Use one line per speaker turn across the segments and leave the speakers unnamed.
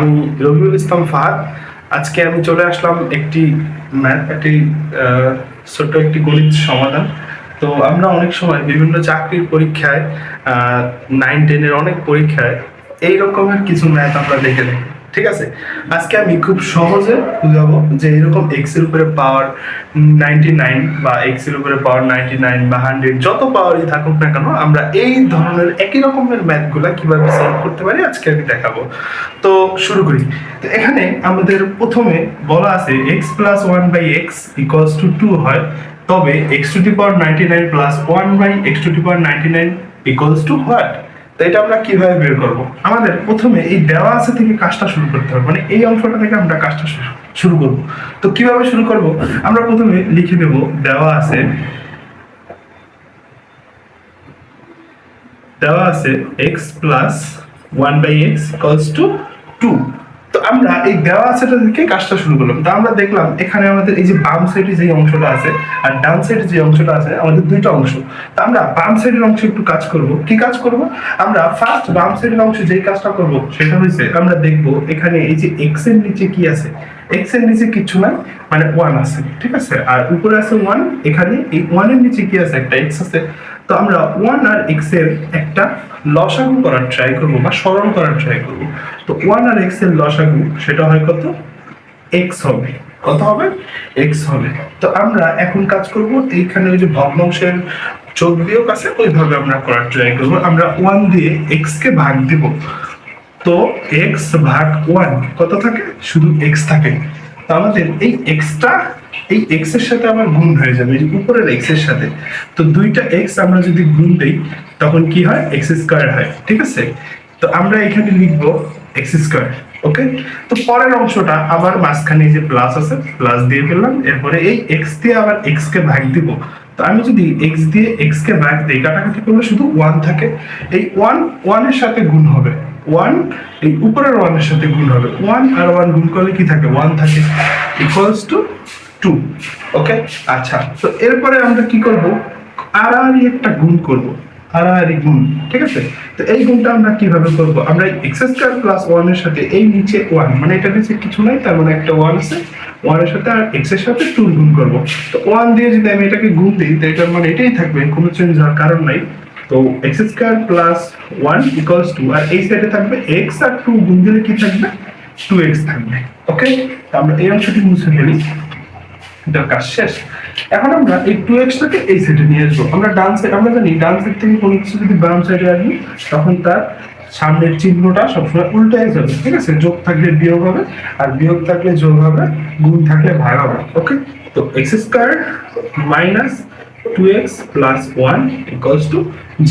আমি রবিউল ইসলাম ফাহাদ। আজকে আমি চলে আসলাম একটি ছোট্ট একটি গণিত সমাধান। তো আমরা অনেক সময় বিভিন্ন চাকরির পরীক্ষায়, 9-10-এর অনেক পরীক্ষায় এই রকমের কিছু ম্যাথ আমরা দেখে থাকি। ঠিক আছে, আজকে আমি খুব সহজে বুঝাবো যে এরকম এক্স এর উপরে পাওয়ার 99 বা এক্স এর উপরে পাওয়ার 99 বা 100 যত পাওয়ারই থাকুক না কেন, আমরা এই ধরনের একই রকমের ম্যাথগুলা কিভাবে সলভ করতে পারি আজকে আমি দেখাবো। তো শুরু করি। তো এখানে আমাদের প্রথমে বলা আছে x plus one by x equals to 2 হয়, তবে x to the power 99 plus one by x to the power 99 equals to what. তো এটা আমরা কিভাবে বের করব? আমাদের প্রথমে এই দেওয়া আছে থেকে কাজটা শুরু করতে হবে, মানে এই অংশটা থেকে আমরা কাজটা শুরু করব। তো কিভাবে শুরু করব? আমরা প্রথমে লিখে দেব দেওয়া আছে x plus one by x equals to 2। তো আমরা এই দেওয়া আছেটা থেকে কাজটা শুরু করলাম। তো আমরা দেখলাম এখানে আমাদের এই যে বাম সাইডে যে অংশটা আছে আর ডান সাইডে যে অংশটা আছে, আমাদের দুইটা অংশ। তো আমরা বাম সাইডের অংশে একটু কাজ করব। কি কাজ করব? আমরা ফার্স্ট বাম সাইডের অংশে যেই কাজটা করব সেটা হচ্ছে আমরা দেখব এখানে এই যে x এর নিচে কি আছে। x এর নিচে কিছু না, মানে 1 আছে, ঠিক আছে, আর উপরে আছে 1। এখানে এই 1 এর নিচে কি আছে? একটা x আছে। তো আমরা 1 আর x এর একটা লসাগু করার ট্রাই করব বা সরল করার ট্রাই করব। তো 1 আর x এর লসাগু সেটা হয় কত? x হবে। কত হবে? x হবে। তো আমরা এখন কাজ করব, এইখানে ওই যে ভগ্নাংশের যোগ বিয়োগ আছে ওইভাবে আমরা করার ট্রাই করব। আমরা 1 দিয়ে x কে ভাগ দিব। তো x ভাগ 1 কত থাকে? শুধু x থাকে। তো আমাদের এই এক্সটা এই এক্স এর সাথে আবার গুণ হয়ে যাবে, এই যে উপরের এক্স এর সাথে। তো দুইটা এক্স আমরা যদি গুণ দেই তখন কি হয়? এক্স স্কয়ার হয়, ঠিক আছে। তো আমরা এখানে লিখবো এক্স স্কয়ার। ওকে, তো পরের অংশটা আবার মাঝখানে যে প্লাস আছে প্লাস দিয়ে ফেললাম, এরপরে এই এক্স দিয়ে আবার এক্স কে ভাগ দিব। তো আমি যদি এক্স দিয়ে এক্স কে ভাগ দিই, কাটাকাটি করলে শুধু 1 থাকে। এই 1 এর সাথে গুণ হবে 1, এই উপরের 1 এর সাথে গুণ হবে 1, আর 1 গুণ করলে কি থাকে? 1 থাকে, ইকুয়ালস টু 2। ওকে, আচ্ছা, তো এরপরে আমরা কি করব? আড়াআড়ি একটা গুণ করব, আড়াআড়ি গুণ, ঠিক আছে। তো এই গুণটা আমরা কিভাবে করব? আমরা এক্স স্কয়ার প্লাস 1 এর সাথে এই নিচে 1, মানে এটা নিচে কিছু নাই, তার মানে একটা 1 আছে, 1 এর সাথে আর x এর সাথে 2 গুণ করব। তো 1 দিয়ে যদি আমি এটাকে গুণ দিই তো এটার মানে এটাই থাকবে, কোনো চেঞ্জ হওয়ার কারণ নাই। তো x square plus 1 equals to, আর এই সাইডে থাকবে x আর 2 গুণ দিলে কি থাকবে? 2x থাকবে। ওকে, আমরা এই অংশটি মুছে ফেলি, এটার কাজ শেষ। এখন আমরা এই 2x টাকে এই সাইডে নিয়ে আসবো। আমরা ডান সাইড, আমরা জানি ডান সাইড থেকে কোনো কিছু যদি বাম সাইডে আসবে তখন তার সামনের চিহ্নটা সবসময় উল্টায় যাবে, ঠিক আছে। যোগ থাকলে বিয়োগ হবে, আর বিয়োগ থাকলে যোগ হবে, গুণ থাকলে ভাগ হবে। ওকে, তো x square minus 2x plus 1 equals two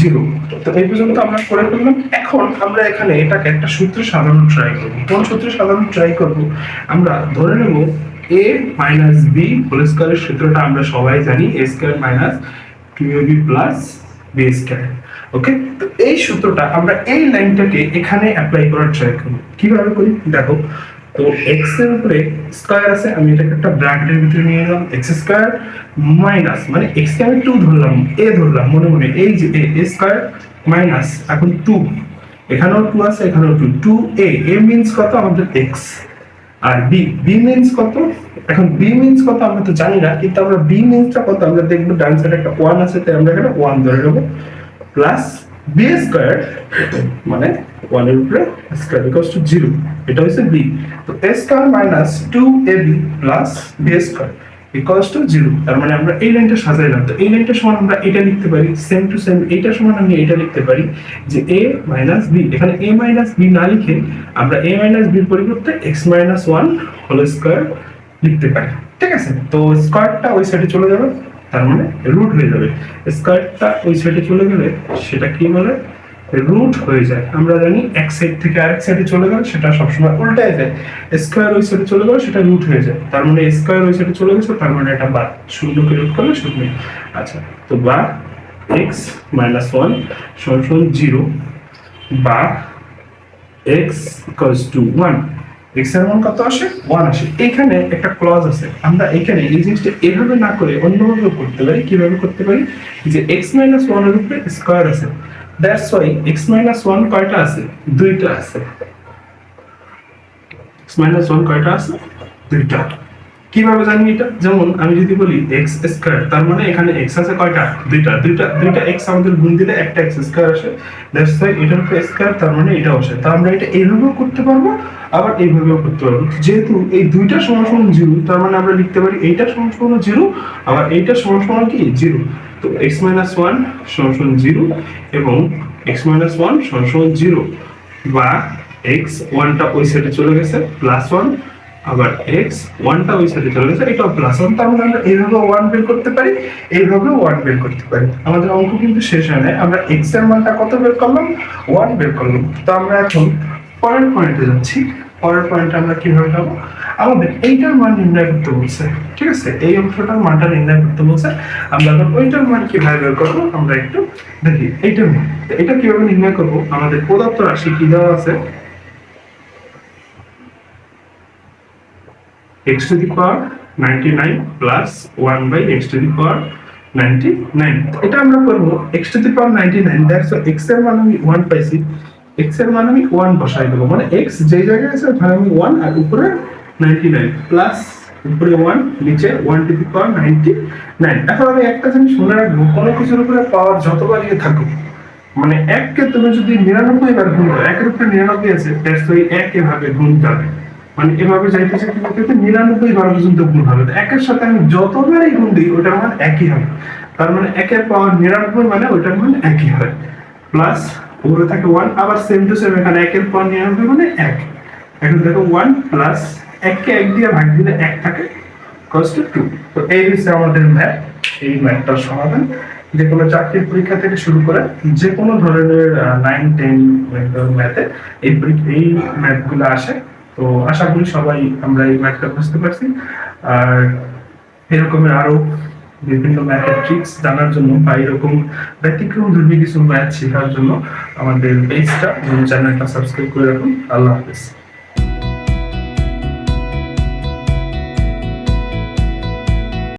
0। তো এই পর্যন্ত আমরা করে ফেললাম। এখন আমরা এখানে এটাকে একটা সূত্রে সাজানোর ট্রাই করব। কোন সূত্রে সাজানোর ট্রাই করব? আমরা ধরে নেব a মাইনাস b হোল স্কয়ারের সূত্রটা আমরা সবাই জানি, a square minus 2ab plus b square. Okay, তো এই সূত্রটা আমরা এই লাইনটাকে এখানে অ্যাপ্লাই করার ট্রাই করব। কিভাবে করি দেখো। তো x এর উপরে স্কয়ার আছে, আমি এটাকে একটা ব্র্যাকেটের ভিতরে নিয়ে নিলাম, x স্কয়ার মাইনাস, মানে x কে আমি 2 ধরলাম, a ধরলাম মনে মনে, এই যে a স্কয়ার মাইনাস এখন 2, এখানেও 2 আছে, এখানেও 2, 2a, a মিন্স কত? আমাদের x। আর b, b মিন্স কত? এখন b মিন্স কত আমরা তো জানি না, কিন্তু আমরা b মিন্সটা কত আমরা দেখব। ডান সাইডে একটা 1 আছে, তাই আমরা এখানে 1 ধরে নেব, প্লাস b স্কয়ার, মানে 1 এর উপরে স্কয়ার ইকুয়ালস টু 0। এটা হচ্ছে b। তো a square minus 2ab plus b square equals to 0। তার মানে আমরা এই লাইনটা সাজাইলাম। তো এই লাইনটা সমান আমরা এটা লিখতে পারি, সেম টু সেম এইটা সমান আমি এটা লিখতে পারি যে a মাইনাস b। এখানে a মাইনাস b না লিখে আমরা a মাইনাস b এর পরিবর্তে x মাইনাস 1 হোল স্কয়ার লিখতে পারি, ঠিক আছে। তো স্কয়ারটা ওই সাইডে চলে যাবে, তার মানে রুট হয়ে যাবে। স্কয়ারটা ওই সাইডে চলে গেলে সেটা কি বলে? রুট হয়ে যায়। আমরা জানি এক সাইড থেকে আরেক সাইডে চলে গেলে সেটা সবসময় উল্টায় যায়। স্কয়ার ওই সাইডে চলে গেলে সেটা রুট হয়ে যায়, তার মানে স্কয়ার ওই সাইডে চলে গেছে, তার মানে এটা বাদ, শূন্যকে রুট করলে শূন্য। আচ্ছা, তো বা x মাইনাস 1 সমান 0 বা x ইকুয়ালস টু 1, x এর মান কত আসে? 1 আসে। এখানে একটা ক্লজ আছে, আমরা এখানে এই জিনিসটা এভাবে না করে অন্যভাবে করতে পারি। কিভাবে করতে পারি? যে x মাইনাস 1 এর উপরে স্কয়ার আছে, দ্যাটস ওয়াই x মাইনাস 1 কয়টা আছে? দুইটা আছে। মাইনাস ওয়ান কয়টা আছে? দুইটা। কিভাবে জানি এটা? যেমন আমি যদি বলি এক্স স্কয়ার, তার মানে এখানে এক্স আছে কয়টা? দুইটা। দুইটা দুইটা এক্স আমাদের গুণ দিলে একটা এক্স স্কয়ার আসে, দ্যাটস ওয়াই এটা হচ্ছে স্কয়ার, তার মানে এটাও আসে। তো আমরা এটা এইভাবেও করতে পারবো, আবার এইভাবেও করতে পারবো। যেহেতু এই দুইটা সমান সমান জিরো, তার মানে আমরা লিখতে পারি এইটা সমান সমান জিরো, আবার এইটা সমান সমান কি জিরো। তো এক্স মাইনাস ওয়ান সমান সমান জিরো, এবং এক্স মাইনাস ওয়ান সমান সমান জিরো, বা এক্স ওয়ানটা ওই সাইডে চলে গেছে প্লাস ওয়ান, আবার এক্স ওয়ানটা ওই সাইডে চলে গেছে, এটাও প্লাস ওয়ান। তার মানে আমরা এইভাবে ওয়ান বের করতে পারি, এইভাবে ওয়ান বের করতে পারি। আমাদের অঙ্ক কিন্তু শেষ হয় নাই, আমরা এক্স এর মানটা কত বের করলাম? ওয়ান বের করলাম। তো আমরা এখন পরের পয়েন্টে যাচ্ছি। পরের পয়েন্টে আমরা কিভাবে যাবো? আমাদের এইটার মান নির্ণয় করতে বলছে, ঠিক আছে? এই অংশটার মানটা নির্ণয় করতে বলছে। আমরা এখন ওইটার মান কিভাবে বের করবো আমরা একটু দেখি। এইটার মান, এটা কিভাবে নির্ণয় করবো? আমাদের প্রদত্ত রাশি কি দেওয়া আছে? x to the power 99 plus 1 by x to the power 99। এটা আমরা করব x to the power 99, that's x এর মান আমি 1 পাইছি, x এর মান আমি 1 বসাই দেব, মানে x যেই জায়গায় আছে ওখানে আমি 1, আর উপরে 99 প্লাস উপরে 1 নিচে 1 to the power 99। এখন আমি একটা জিনিস মনে রাখবো, কোনো কিছুর উপরে পাওয়ার যতবার ইয়ে থাকুক, মানে 1 কে তুমি যদি 99 বার গুণ করো, 1 এর উপরে 99 আছে, দ্যাটস ওয়াই 1 এভাবে গুণ যাবে, মানে এভাবে যাইতেছে কি বলতে 99 বার পর্যন্ত গুণ হবে। একের সাথে আমি যতবারই গুণ দিই ওটার মান একই হবে, তার মানে একের পাওয়ার 99 মানে ওটার মান একই হয়। প্লাস উপরে থাকে 1, আবার সেম টু সেম এখানে একের পাওয়ার 99 মানে 1। এখন দেখো 1 প্লাস 1 কে 1 দিয়ে ভাগ দিলে 1 থাকে, cos to 2। তো এই হচ্ছে আমাদের ম্যাথ। এই ম্যাথটার সমাধান যে কোনো চাকরির পরীক্ষা থেকে শুরু করে যে কোনো ধরনের 9, 10 ম্যাথে এই ম্যাথগুলো আসে। তো আশা করি সবাই আমরা এই ম্যাথটা বুঝতে পারছি। আর এরকমের আরো বিভিন্ন ম্যাথের ট্রিক্স জানার জন্য বা এরকম ব্যতিক্রম ধর্মী কিছু ম্যাথ শেখার জন্য আমাদের পেজটা, চ্যানেলটা সাবস্ক্রাইব করে রাখুন। আল্লাহ হাফেজ।